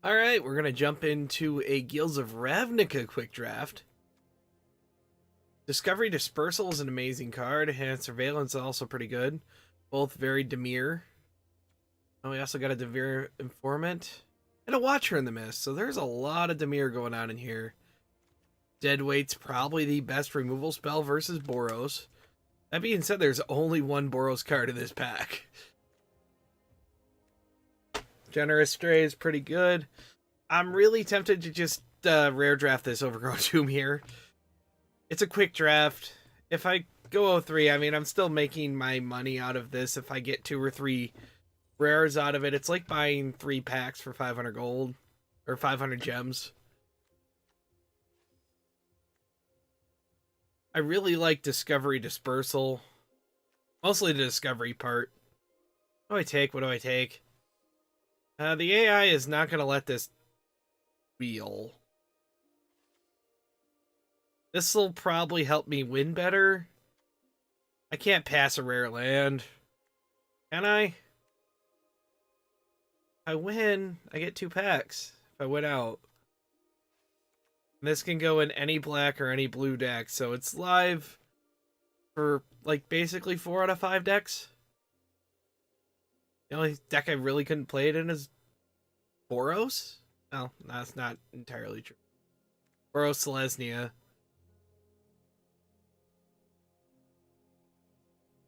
Alright, we're going to jump into a Guilds of Ravnica quick draft. Discovery Dispersal is an amazing card, and Surveillance is also pretty good. Both very demure. And we also got a Devere Informant and a Watcher in the Mist, so there's a lot of demure going on in here. Deadweight's probably the best removal spell versus Boros. That being said, there's only one Boros card in this pack. Generous Stray is pretty good. I'm really tempted to just rare draft this Overgrown Tomb here. It's a quick draft. If I go 03, I mean, I'm still making my money out of this. If I get 2 or 3 rares out of it, it's like buying 3 packs for 500 gold or 500 gems. I really like Discovery Dispersal. Mostly the Discovery part. What do I take? What do I take? The AI is not going to let this wheel. This will probably help me win better. I can't pass a rare land. Can I? If I win, I get 2 packs. If I win out. This can go in any black or any blue deck, so it's live for, like, basically 4 out of 5 decks. The only deck I really couldn't play it in is Boros? No, that's not entirely true. Boros Selesnya.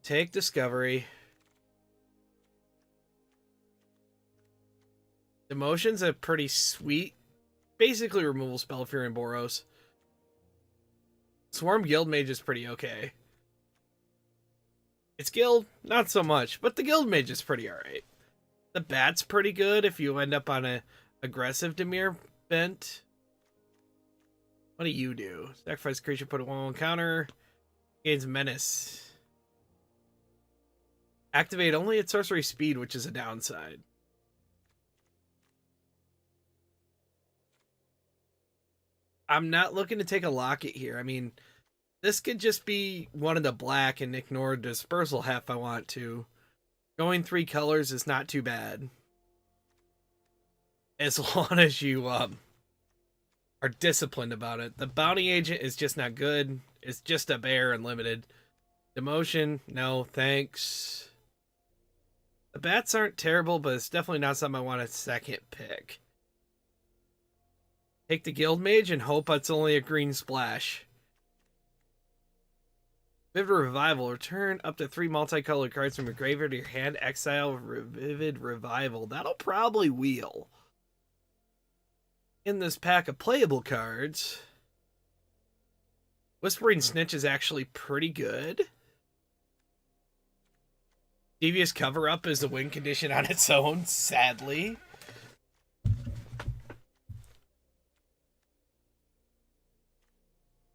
Take Discovery. Demotion's a pretty sweet, basically removal spell if you're in Boros. Swarm Guildmage is pretty okay. Its Guild, not so much, but the Guildmage is pretty alright. The Bat's pretty good if you end up on a aggressive Dimir bent. What do you do? Sacrifice creature, put a 1/1 counter. Gains Menace. Activate only at sorcery speed, which is a downside. I'm not looking to take a Locket here. I mean, this could just be one of the black and ignore Dispersal half I want to. Going 3 colors is not too bad. As long as you are disciplined about it. The Bounty Agent is just not good. It's just a bear and limited. Demotion, no thanks. The Bats aren't terrible, but it's definitely not something I want a second pick. Take the Guildmage and hope it's only a green splash. Vivid Revival. Return up to 3 multicolored cards from your graveyard to your hand. Exile Vivid Revival. That'll probably wheel. In this pack of playable cards, Whispering Snitch is actually pretty good. Devious Cover-Up is a win condition on its own, sadly.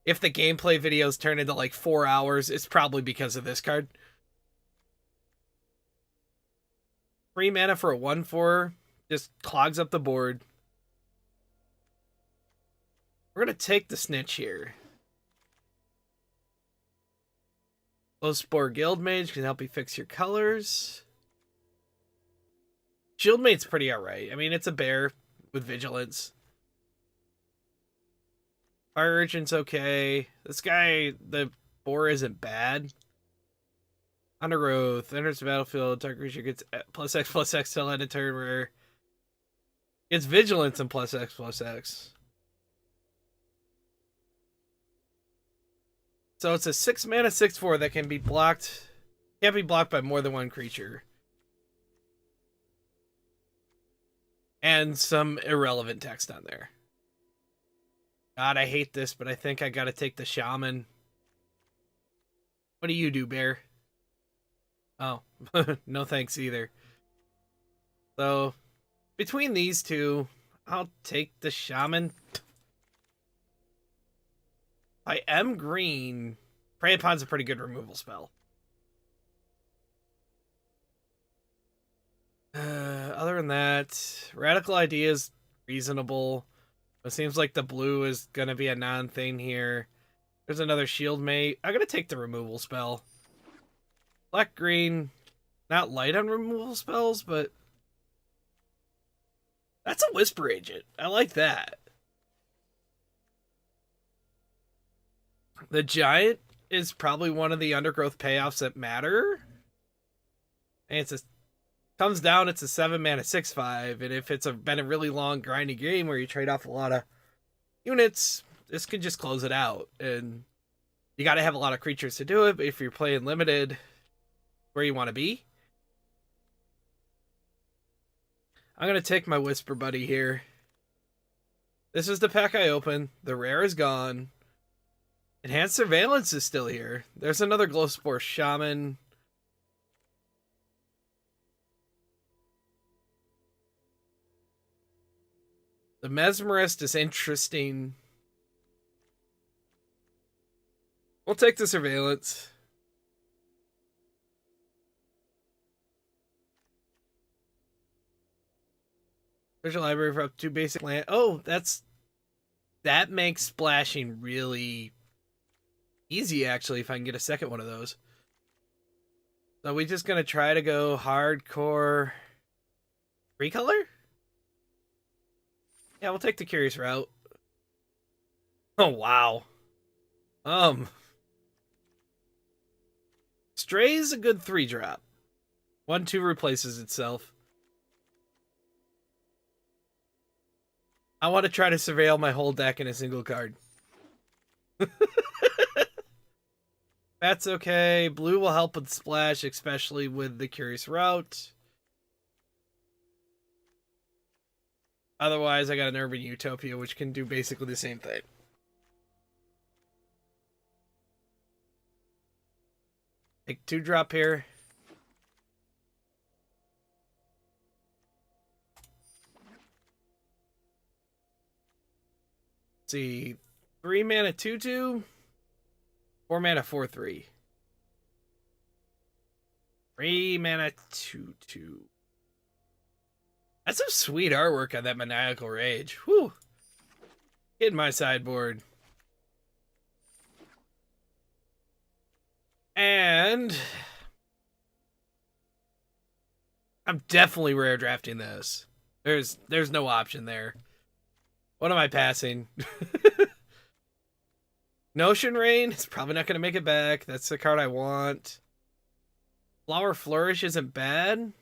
If the gameplay videos turn into like 4 hours, it's probably because of this card. 3 mana for a 1/4 just clogs up the board. We're going to take the Snitch here. Spore Guildmage can help you fix your colors. Shieldmate's pretty alright. I mean, it's a bear with vigilance. Fire Urchin's okay. This guy, the boar isn't bad. Under Oath. Enters the battlefield. Target creature gets +X/+X till end of turn where gets vigilance and +X/+X. So it's a 6 mana 6/4 that can be blocked. Can't be blocked by more than one creature. And some irrelevant text on there. God, I hate this, but I think I gotta take the Shaman. What do you do, Bear? Oh, no thanks either. So, between these two, I'll take the Shaman. I am green. Prey Upon's a pretty good removal spell. Other than that, Radical Idea is reasonable. It seems like the blue is going to be a non-thing here. There's another Shield Mate. I'm going to take the removal spell. Black-green, not light on removal spells, but That's a Whisper Agent. I like that. The Giant is probably one of the undergrowth payoffs that matter. And comes down, it's a 7-mana 6/5, and if it's been a really long grinding game where you trade off a lot of units, this can just close it out. And you got to have a lot of creatures to do it, but if you're playing limited, where you want to be. I'm going to take my Whisper Buddy here. This is the pack I opened. The rare is gone. Enhanced Surveillance is still here. There's another Glowspore Shaman. The Mesmerist is interesting. We'll take the Surveillance. Special library for up to basic land. Oh, that makes splashing really easy, actually, if I can get a second one of those. So we just gonna try to go hardcore 3-color? Yeah, we'll take the Curious route. Oh, wow. Stray's a good 3-drop. 1/2 replaces itself. I want to try to surveil my whole deck in a single card. That's okay. Blue will help with splash, especially with the Curious route. Otherwise, I got an Urban Utopia, which can do basically the same thing. Take 2-drop here. Let's see. 3-mana 2/2. 4-mana 4/3. 3-mana 2/2. That's some sweet artwork on that Maniacal Rage. Whew. Get in my sideboard. And I'm definitely rare drafting this. There's no option there. What am I passing? Notion Rain is probably not going to make it back. That's the card I want. Flower Flourish isn't bad.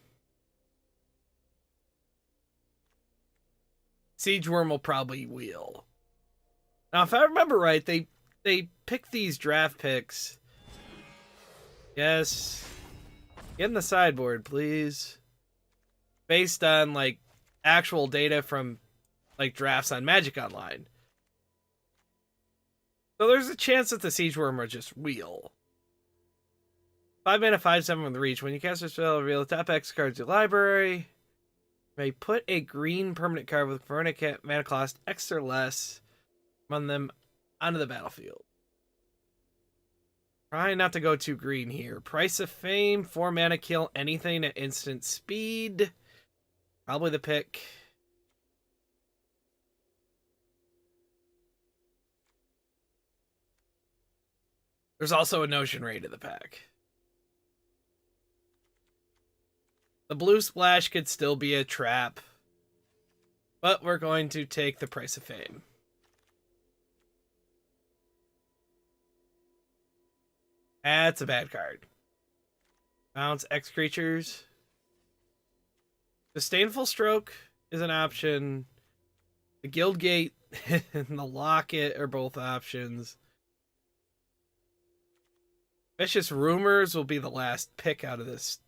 Siege Worm will probably wheel. Now, if I remember right, they pick these draft picks. Yes. Get in the sideboard, please. Based on, like, actual data from, like, drafts on Magic Online. So there's a chance that the Siege Worm will just wheel. 5-mana 5/7 with reach. When you cast a spell, reveal the top X cards in your library. May put a green permanent card with mana cost X or less on them onto the battlefield. Try not to go too green here. Price of Fame, 4-mana, kill anything at instant speed. Probably the pick. There's also a Notion Raid in the pack. The blue splash could still be a trap, but we're going to take the Price of Fame. That's a bad card. Bounce X creatures. Disdainful Stroke is an option. The Guildgate and the Locket are both options. Vicious Rumors will be the last pick out of this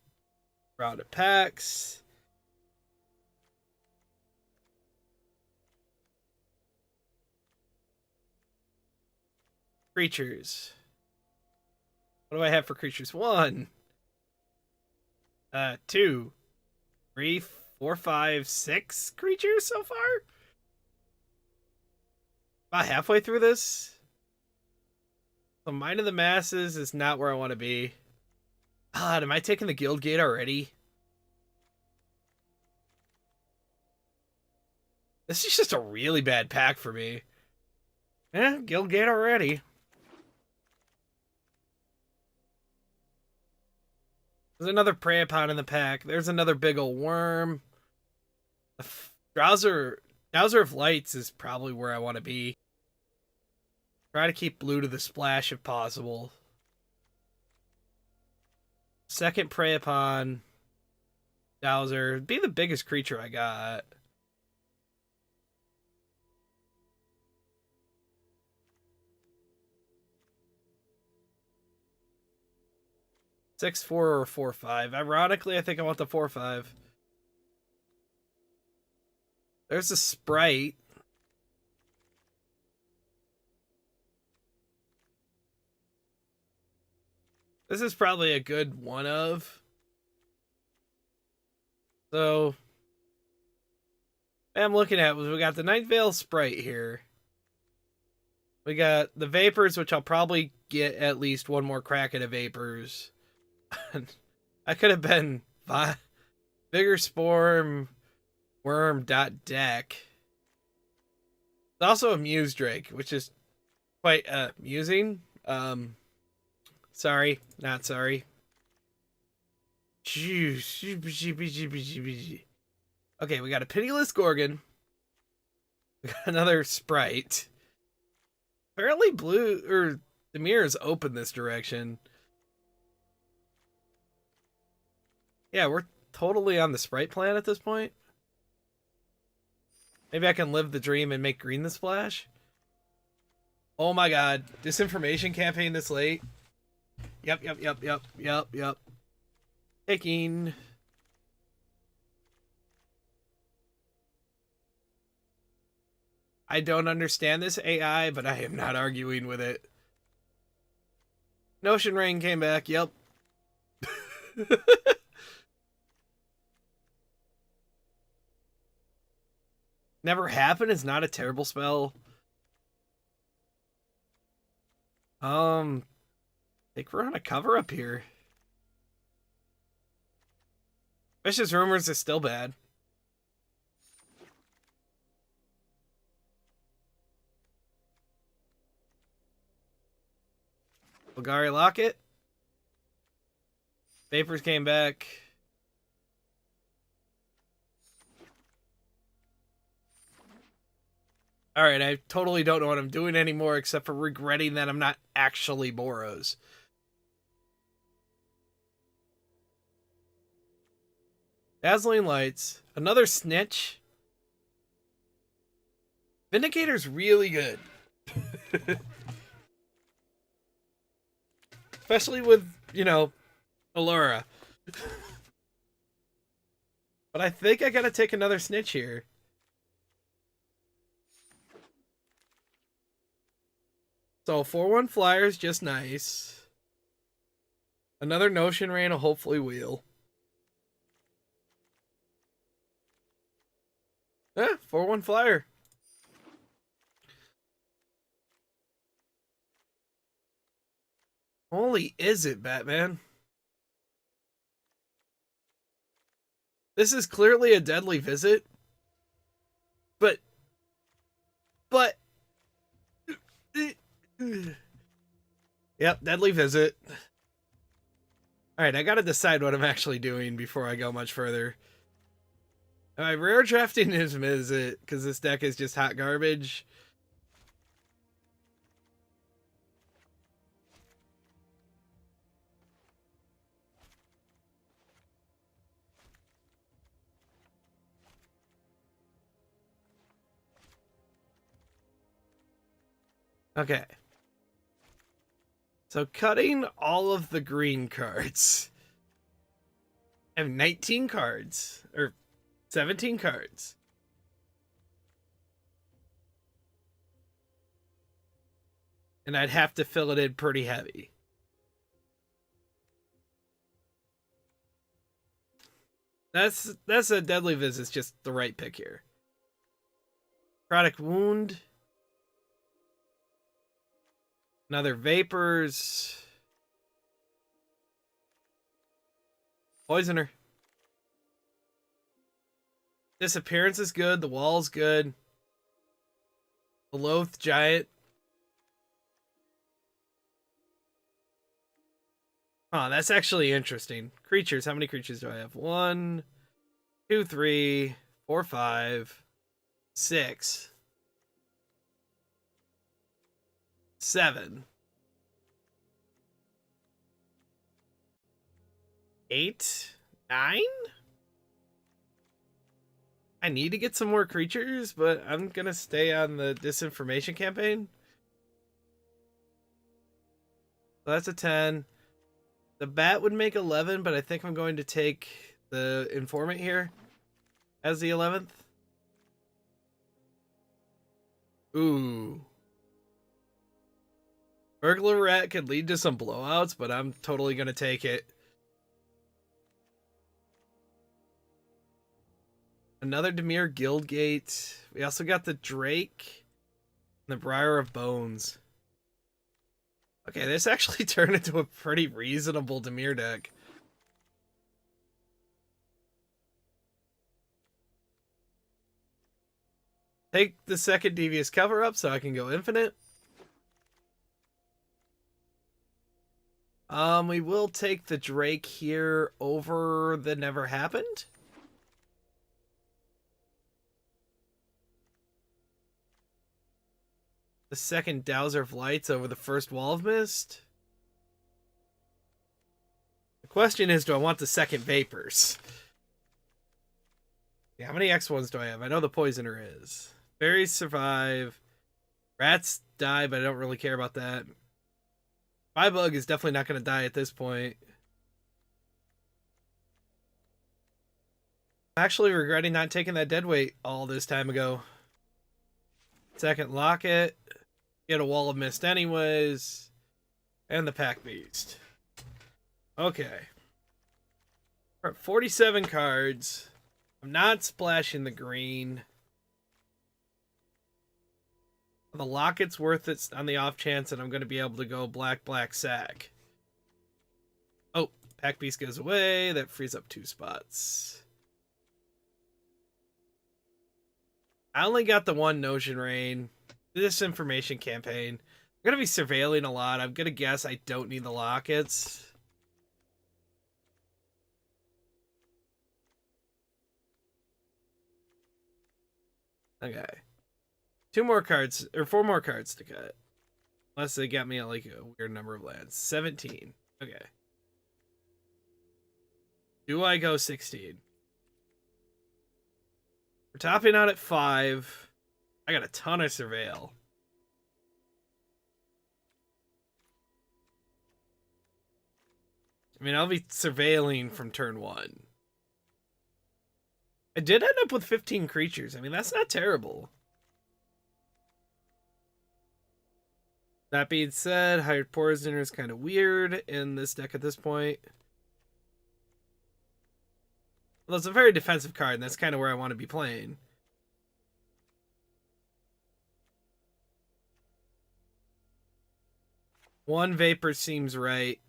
round of packs. Creatures. What do I have for creatures? 1, 2, 3, 4, 5, 6 creatures so far? About halfway through this. The Mind of the Masses is not where I want to be. God, am I taking the Guildgate already? This is just a really bad pack for me. Yeah, Guildgate already. There's another Prey Upon in the pack. There's another big ol' worm. Drowser of Lights is probably where I want to be. Try to keep blue to the splash if possible. Second Prey Upon Dowser. Be the biggest creature I got. Six, 4, or 4, 5. Ironically, I think I want the 4, 5. There's a Sprite. This is probably a good one of. So, I'm looking at, we got the Night Veil Sprite here. We got the Vapors, which I'll probably get at least one more crack at a Vapors. I could have been Bigger Sporm Worm deck. There's also a Muse Drake, which is quite amusing. Sorry, not sorry. Okay, we got a Pitiless Gorgon. We got another Sprite. Apparently blue, or the mirror is open this direction. Yeah, we're totally on the Sprite plan at this point. Maybe I can live the dream and make green the splash. Oh my god, disinformation campaign this late. Yep. Taking. I don't understand this AI, but I am not arguing with it. Notion Rain came back, yep. Never Happen is not a terrible spell. I think we're on a cover up here. Vicious Rumors is still bad. Bulgari Locket. Vapors came back. Alright, I totally don't know what I'm doing anymore except for regretting that I'm not actually Boros. Dazzling Lights. Another Snitch. Vindicator's really good. Especially with, Allura. But I think I gotta take another Snitch here. So 4/1 Flyer's just nice. Another Notion Rain will hopefully wheel. 4/1 Flyer. Holy is it, Batman? This is clearly a Deadly Visit. But yep, Deadly Visit. Alright, I gotta decide what I'm actually doing before I go much further. Am I rare drafting his Visit because this deck is just hot garbage? Okay. So cutting all of the green cards. I have 19 cards. Or 17 cards. And I'd have to fill it in pretty heavy. That's a Deadly Visit's just the right pick here. Product Wound. Another Vapors. Poisoner. Disappearance is good. The Wall's good. The Loath Giant. Oh, that's actually interesting. Creatures. How many creatures do I have? 1, 2, 3, 4, 5. 6, 7, 8, 9. I need to get some more creatures, but I'm gonna stay on the disinformation campaign. So that's a 10. The bat would make 11, but I think I'm going to take the informant here as the 11th. Ooh. Burglar rat could lead to some blowouts, but I'm totally gonna take it. Another Dimir Guildgate. We also got the Drake and the Briar of Bones. Okay, this actually turned into a pretty reasonable Dimir deck. Take the second Devious Cover up so I can go infinite. We will take the Drake here over the Never Happened. The second Dowser of Lights over the first Wall of Mist. The question is, do I want the second Vapors? Yeah, how many X1s do I have? I know the Poisoner is. Fairies survive. Rats die, but I don't really care about that. Bug is definitely not going to die at this point. I'm actually regretting not taking that deadweight all this time ago. Second Locket. Get a Wall of Mist anyways. And the Pack Beast. Okay. We're at 47 cards. I'm not splashing the green. The Locket's worth it on the off chance that I'm going to be able to go black sack. Oh, Pack Beast goes away. That frees up 2 spots. I only got the one Notion Rain. This information campaign. I'm going to be surveilling a lot. I'm going to guess I don't need the Lockets. Okay. 2 more cards, or 4 more cards to cut. Unless they got me at like a weird number of lands. 17. Okay. Do I go 16? We're topping out at 5. I got a ton of Surveil. I mean, I'll be surveilling from turn 1. I did end up with 15 creatures. I mean, that's not terrible. That being said, Hired Poisoner is kind of weird in this deck at this point. Well, it's a very defensive card, and that's kind of where I want to be playing. One Vapor seems right.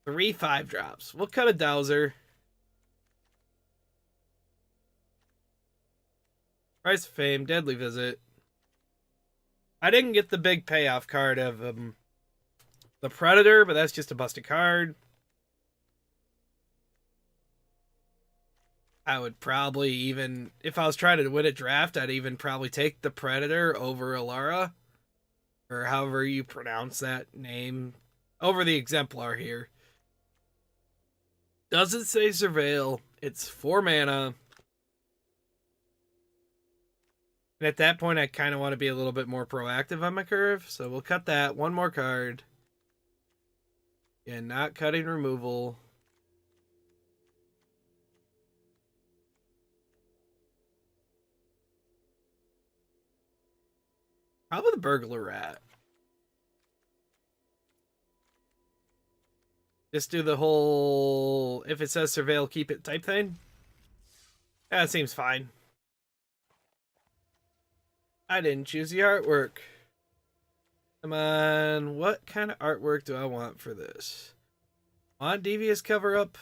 3 5-drops. We'll cut a Dowser. Price of Fame, Deadly Visit. I didn't get the big payoff card of the Predator, but that's just a busted card. I would probably even, if I was trying to win a draft, I'd even probably take the Predator over Alara. Or however you pronounce that name. Over the Exemplar here. Doesn't say Surveil. It's 4 mana. And at that point, I kind of want to be a little bit more proactive on my curve. So we'll cut that. 1 more card. Yeah, not cutting removal. Probably the Burglar Rat. Just do the whole, if it says Surveil, keep it type thing. That seems fine. I didn't choose the artwork. Come on, what kind of artwork do I want for this? Want Devious Cover Up?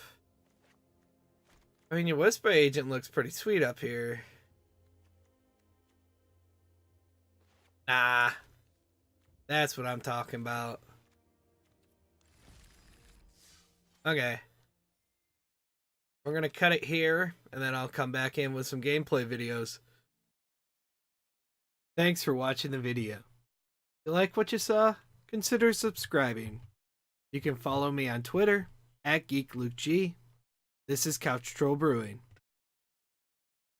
I mean, your Whisper Agent looks pretty sweet up here. Nah. That's what I'm talking about. Okay. We're going to cut it here, and then I'll come back in with some gameplay videos. Thanks for watching the video. If you like what you saw, consider subscribing. You can follow me on Twitter @GeekLukeG. This is Couch Troll Brewing.